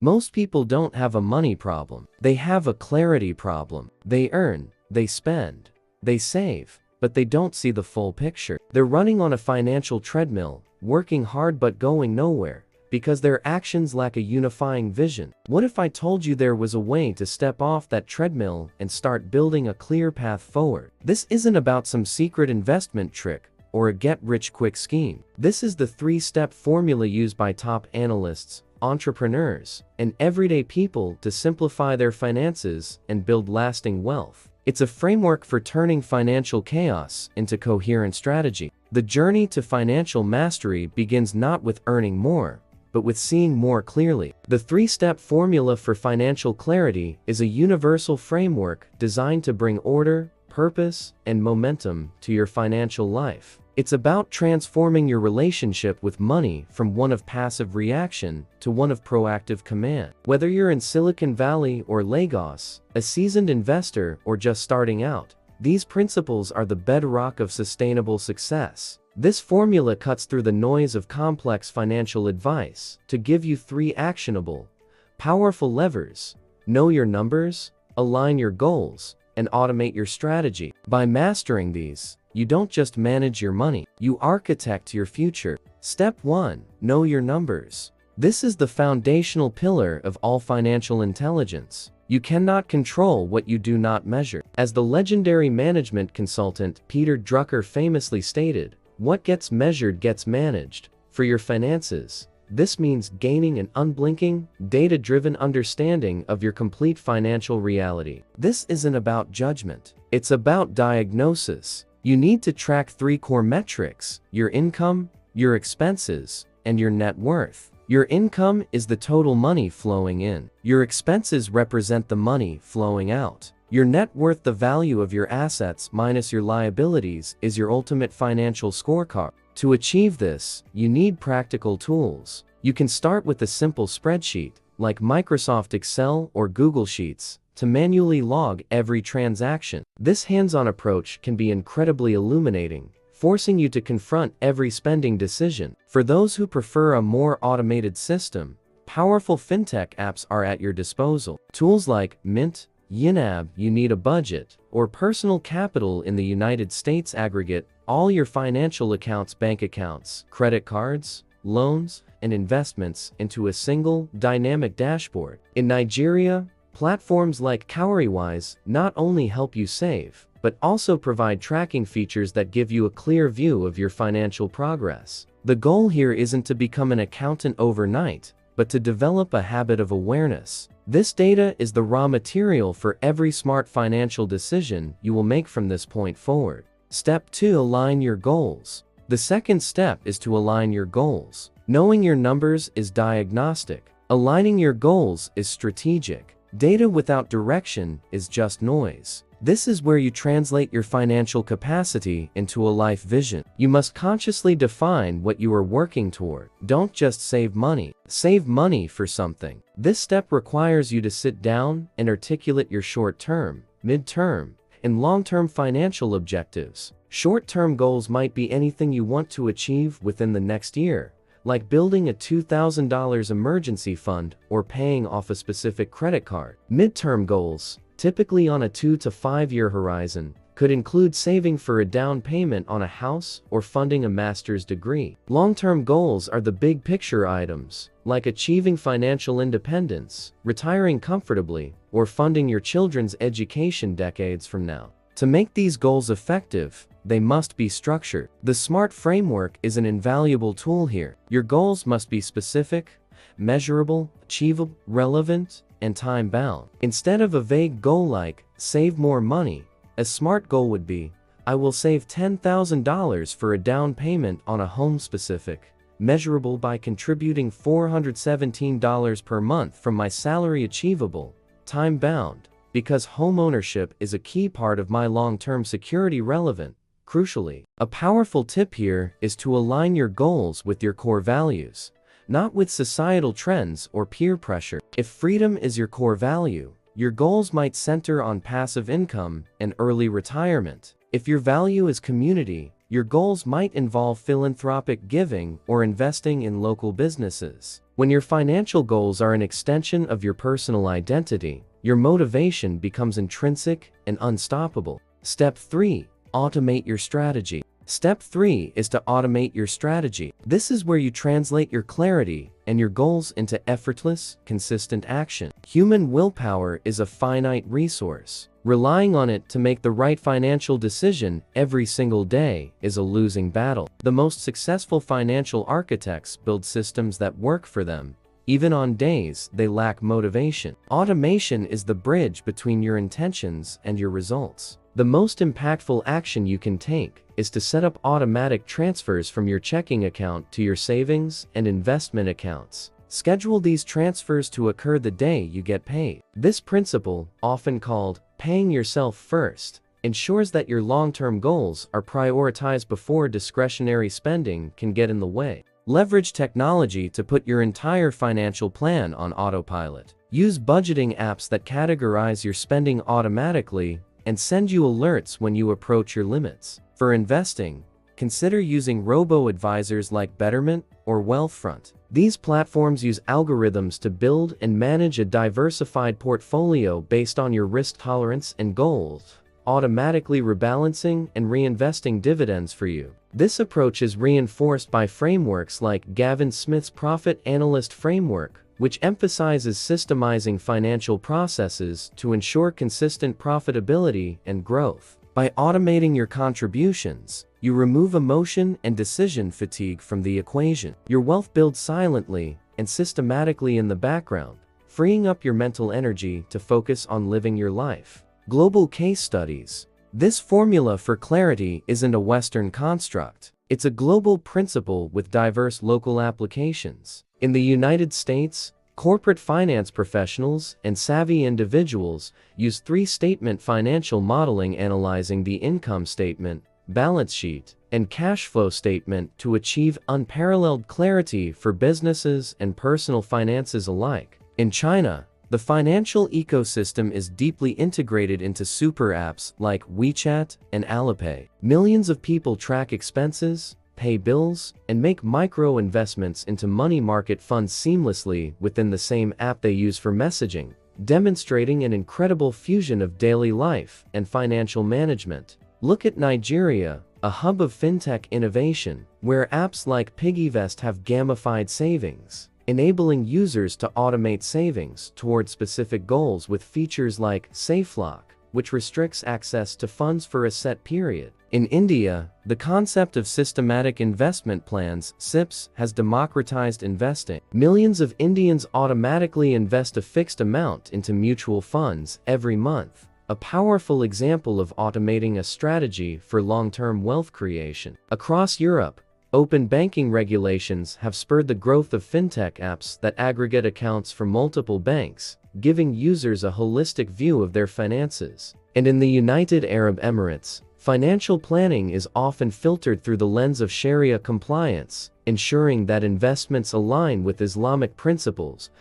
Most people don't have a money problem. They have a clarity problem. They earn, they spend, they save, but they don't see the full picture. They're running on a financial treadmill, working hard but going nowhere, because their actions lack a unifying vision. What if I told you there was a way to step off that treadmill and start building a clear path forward? This isn't about some secret investment trick or a get-rich-quick scheme. This is the three-step formula used by top analysts, entrepreneurs, and everyday people to simplify their finances and build lasting wealth. It's a framework for turning financial chaos into coherent strategy. The journey to financial mastery begins not with earning more, but with seeing more clearly. The three-step formula for financial clarity is a universal framework designed to bring order, purpose, and momentum to your financial life. It's about transforming your relationship with money from one of passive reaction to one of proactive command. Whether you're in Silicon Valley or Lagos, a seasoned investor or just starting out, these principles are the bedrock of sustainable success. This formula cuts through the noise of complex financial advice to give you three actionable, powerful levers: know your numbers, align your goals, and automate your strategy. By mastering these, you don't just manage your money, you architect your future. Step 1. Know your numbers. This is the foundational pillar of all financial intelligence. You cannot control what you do not measure. As the legendary management consultant Peter Drucker famously stated, "What gets measured gets managed." For your finances, this means gaining an unblinking, data-driven understanding of your complete financial reality. This isn't about judgment. It's about diagnosis. You need to track three core metrics: your income, your expenses, and your net worth. Your income is the total money flowing in. Your expenses represent the money flowing out. Your net worth, the value of your assets minus your liabilities, is your ultimate financial scorecard. To achieve this, you need practical tools. You can start with a simple spreadsheet, like Microsoft Excel or Google Sheets, to manually log every transaction. This hands-on approach can be incredibly illuminating, forcing you to confront every spending decision. For those who prefer a more automated system, powerful fintech apps are at your disposal. Tools like Mint, YNAB, You Need a Budget, or Personal Capital in the United States aggregate all your financial accounts, bank accounts, credit cards, loans, and investments into a single, dynamic dashboard. In Nigeria, platforms like Cowrywise not only help you save, but also provide tracking features that give you a clear view of your financial progress. The goal here isn't to become an accountant overnight, but to develop a habit of awareness. This data is the raw material for every smart financial decision you will make from this point forward. Step 2. Align your goals. The second step is to align your goals. Knowing your numbers is diagnostic. Aligning your goals is strategic. Data without direction is just noise. This is where you translate your financial capacity into a life vision. You must consciously define what you are working toward. Don't just save money. Save money for something. This step requires you to sit down and articulate your short-term, mid-term, and long-term financial objectives. Short-term goals might be anything you want to achieve within the next year, like building a $2,000 emergency fund or paying off a specific credit card. Mid-term goals, typically on a 2 to 5 year horizon, could include saving for a down payment on a house or funding a master's degree. Long-term goals are the big picture items, like achieving financial independence, retiring comfortably, or funding your children's education decades from now. To make these goals effective, they must be structured. The SMART framework is an invaluable tool here. Your goals must be specific, measurable, achievable, relevant, and time-bound. Instead of a vague goal like, save more money, a SMART goal would be, I will save $10,000 for a down payment on a home. Specific, measurable by contributing $417 per month from my salary. Achievable, time-bound, because homeownership is a key part of my long-term security. Relevant, crucially. A powerful tip here is to align your goals with your core values, not with societal trends or peer pressure. If freedom is your core value, your goals might center on passive income and early retirement. If your value is community, your goals might involve philanthropic giving or investing in local businesses. When your financial goals are an extension of your personal identity, your motivation becomes intrinsic and unstoppable. Step 3. Automate your strategy. Step 3 is to automate your strategy. This is where you translate your clarity and your goals into effortless, consistent action. Human willpower is a finite resource. Relying on it to make the right financial decision every single day is a losing battle. The most successful financial architects build systems that work for them, even on days they lack motivation. Automation is the bridge between your intentions and your results. The most impactful action you can take is to set up automatic transfers from your checking account to your savings and investment accounts. Schedule these transfers to occur the day you get paid. This principle, often called paying yourself first, ensures that your long-term goals are prioritized before discretionary spending can get in the way. Leverage technology to put your entire financial plan on autopilot. Use budgeting apps that categorize your spending automatically and send you alerts when you approach your limits. For investing, consider using robo-advisors like Betterment or Wealthfront. These platforms use algorithms to build and manage a diversified portfolio based on your risk tolerance and goals, automatically rebalancing and reinvesting dividends for you. This approach is reinforced by frameworks like Gavin Smith's Profit Analyst Framework, which emphasizes systemizing financial processes to ensure consistent profitability and growth. By automating your contributions, you remove emotion and decision fatigue from the equation. Your wealth builds silently and systematically in the background, freeing up your mental energy to focus on living your life. Global case studies. This formula for clarity isn't a Western construct. It's a global principle with diverse local applications. In the United States, corporate finance professionals and savvy individuals use three-statement financial modeling analyzing the income statement, balance sheet, and cash flow statement to achieve unparalleled clarity for businesses and personal finances alike. In China, the financial ecosystem is deeply integrated into super apps like WeChat and Alipay. Millions of people track expenses, pay bills, and make micro-investments into money market funds seamlessly within the same app they use for messaging, demonstrating an incredible fusion of daily life and financial management. Look at Nigeria, a hub of fintech innovation, where apps like PiggyVest have gamified savings, enabling users to automate savings toward specific goals with features like SafeLock, which restricts access to funds for a set period. In India, the concept of systematic investment plans (SIPs) has democratized investing. Millions of Indians automatically invest a fixed amount into mutual funds every month, a powerful example of automating a strategy for long-term wealth creation. Across Europe, open banking regulations have spurred the growth of fintech apps that aggregate accounts from multiple banks, giving users a holistic view of their finances. And in the United Arab Emirates, financial planning is often filtered through the lens of Sharia compliance, ensuring that investments align with Islamic principles,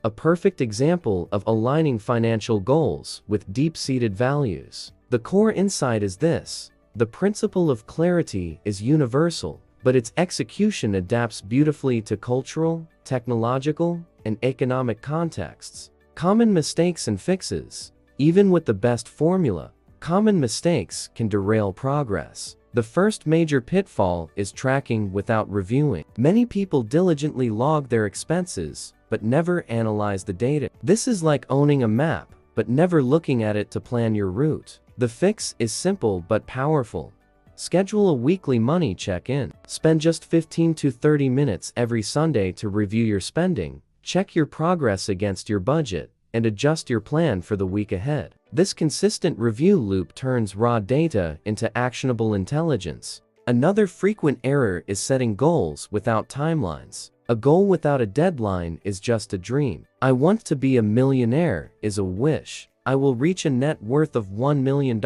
a perfect example of aligning financial goals with deep-seated values. The core insight is this: the principle of clarity is universal, but its execution adapts beautifully to cultural, technological, and economic contexts. Common mistakes and fixes. Even with the best formula, common mistakes can derail progress. The first major pitfall is tracking without reviewing. Many people diligently log their expenses, but never analyze the data. This is like owning a map, but never looking at it to plan your route. The fix is simple but powerful. Schedule a weekly money check-in. Spend just 15 to 30 minutes every Sunday to review your spending, check your progress against your budget, and adjust your plan for the week ahead. This consistent review loop turns raw data into actionable intelligence. Another frequent error is setting goals without timelines. A goal without a deadline is just a dream. I want to be a millionaire is a wish. I will reach a net worth of $1 million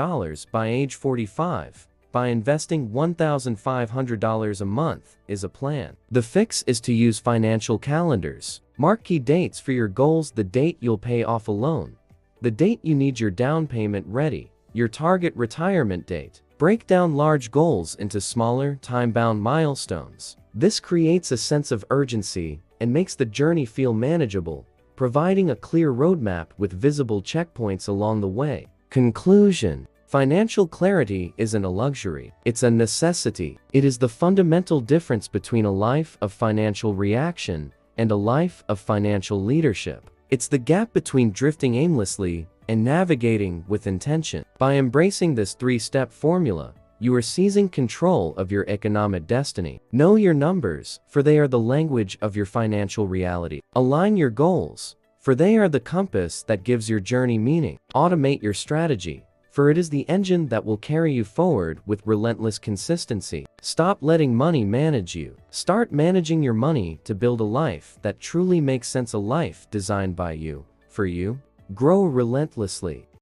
by age 45. By investing $1,500 a month is a plan. The fix is to use financial calendars. Mark key dates for your goals: the date you'll pay off a loan, the date you need your down payment ready, your target retirement date. Break down large goals into smaller, time-bound milestones. This creates a sense of urgency and makes the journey feel manageable, providing a clear roadmap with visible checkpoints along the way. Conclusion: financial clarity isn't a luxury, it's a necessity. It is the fundamental difference between a life of financial reaction and a life of financial leadership. It's the gap between drifting aimlessly and navigating with intention. By embracing this three-step formula, you are seizing control of your economic destiny. Know your numbers, for they are the language of your financial reality. Align your goals, for they are the compass that gives your journey meaning. Automate your strategy, for it is the engine that will carry you forward with relentless consistency. Stop letting money manage you. Start managing your money to build a life that truly makes sense, a life designed by you, for you. Grow relentlessly.